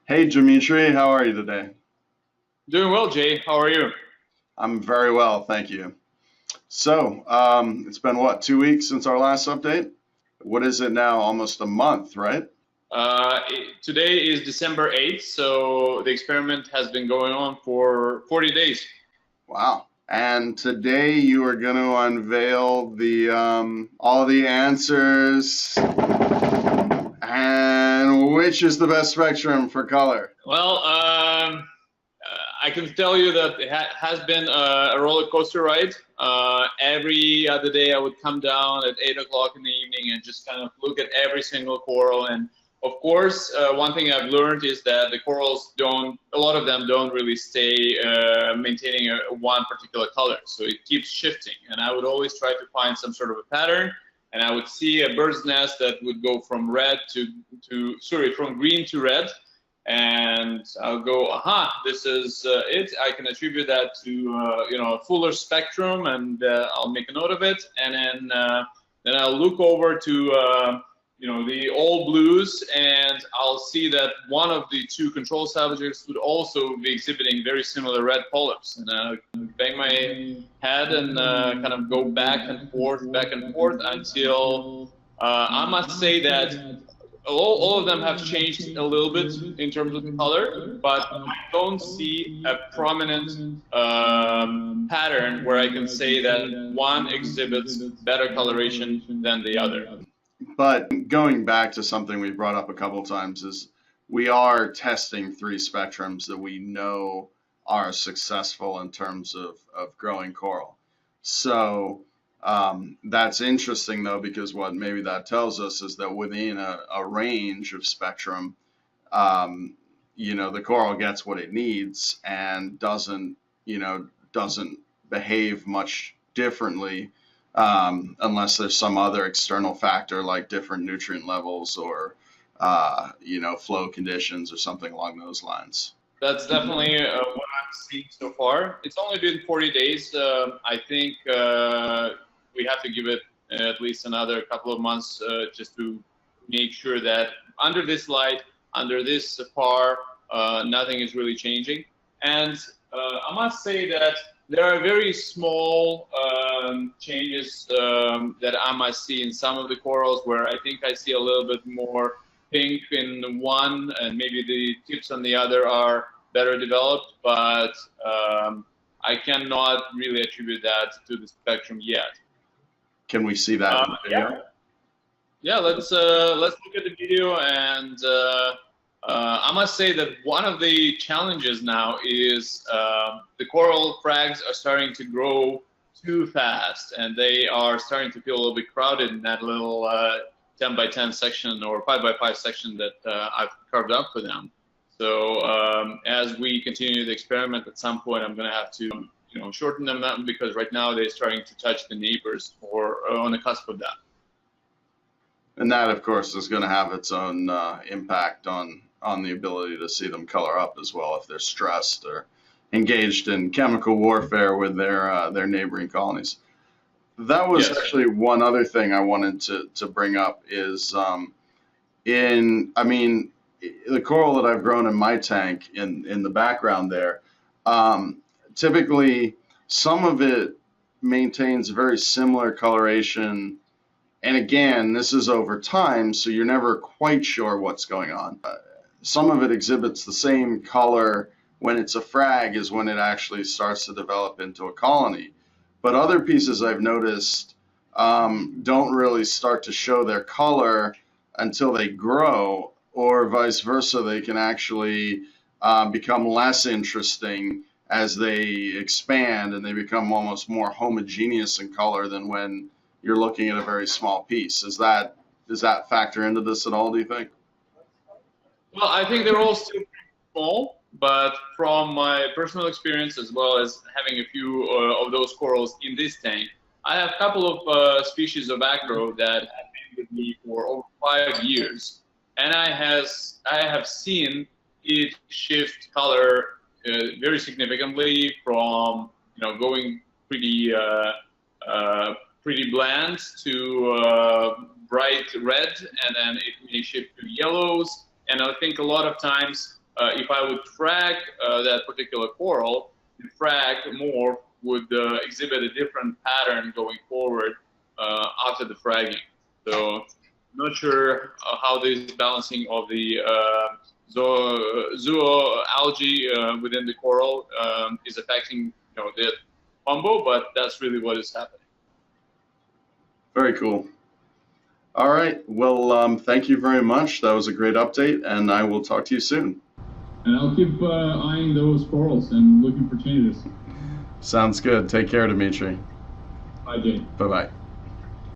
Hey Dmitry, how are you today? Doing well, Jay. How are you? I'm very well, thank you. It's been what, 2 weeks since our last update? What is it now? Almost a month, right? Today is December 8th, so the experiment has been going on for 40 days. Wow. And today you are going to unveil the all the answers and which is the best spectrum for color. Well, I can tell you that it has been a roller coaster ride. Every other day, I would come down at 8 o'clock in the evening and just kind of look at every single coral. And of course, one thing I've learned is that the corals don't, a lot of them don't really stay maintaining one particular color. So it keeps shifting. And I would always try to find some sort of a pattern. And I would see a bird's nest that would go from from green to red, and I'll go, aha, this is it. I can attribute that to a fuller spectrum, and I'll make a note of it, and then I'll look over to the all blues, and I'll see that one of the two control salvagers would also be exhibiting very similar red polyps, and bang my head and kind of go back and forth until I must say that all of them have changed a little bit in terms of the color, but I don't see a prominent pattern where I can say that one exhibits better coloration than the other. But going back to something we brought up a couple of times is we are testing three spectrums that we know are successful in terms of growing coral. So that's interesting though, because what maybe that tells us is that within a range of spectrum, the coral gets what it needs and doesn't behave much differently unless there's some other external factor like different nutrient levels or flow conditions or something along those lines. That's definitely what I'm seeing so far. It's only been 40 days. I think we have to give it at least another couple of months just to make sure that under this light, under this par, nothing is really changing. And I must say that there are very small changes that I must see in some of the corals where I think I see a little bit more pink in one and maybe the tips on the other are better developed, but I cannot really attribute that to the spectrum yet. Can we see that in the Yeah, video? yeah. Let's look at the video, and I must say that one of the challenges now is the coral frags are starting to grow too fast, and they are starting to feel a little bit crowded in that little 10 by 10 section or 5 by 5 section that I've carved out for them. So as we continue the experiment, at some point I'm going to have to shorten them up because right now they're starting to touch the neighbors or on the cusp of that. And that, of course, is going to have its own impact on the ability to see them color up as well if they're stressed or engaged in chemical warfare with their neighboring colonies. That was Yes. actually one other thing I wanted to bring up is I mean, the coral that I've grown in my tank in the background there, um, typically some of it maintains very similar coloration. And again, this is over time, so you're never quite sure what's going on. Some of it exhibits the same color when it's a frag as when it actually starts to develop into a colony. But other pieces I've noticed don't really start to show their color until they grow, or vice versa. They can actually become less interesting as they expand and they become almost more homogeneous in color than when you're looking at a very small piece. Does that factor into this at all, do you think? Well, I think they're all still pretty small, but from my personal experience as well as having a few of those corals in this tank, I have a couple of species of acro that have been with me for over 5 years, and I have seen it shift color very significantly from going pretty pretty bland to bright red, and then it may shift to yellows. And I think a lot of times if I would frag that particular coral, the frag morph would exhibit a different pattern going forward after the fragging. So I'm not sure how this balancing of the zooalgae within the coral is affecting the combo, but that's really what is happening. Very cool. All right. Well, thank you very much. That was a great update, and I will talk to you soon. And I'll keep eyeing those corals and looking for changes. Sounds good. Take care, Dmitry. Bye, Jay. Bye-bye.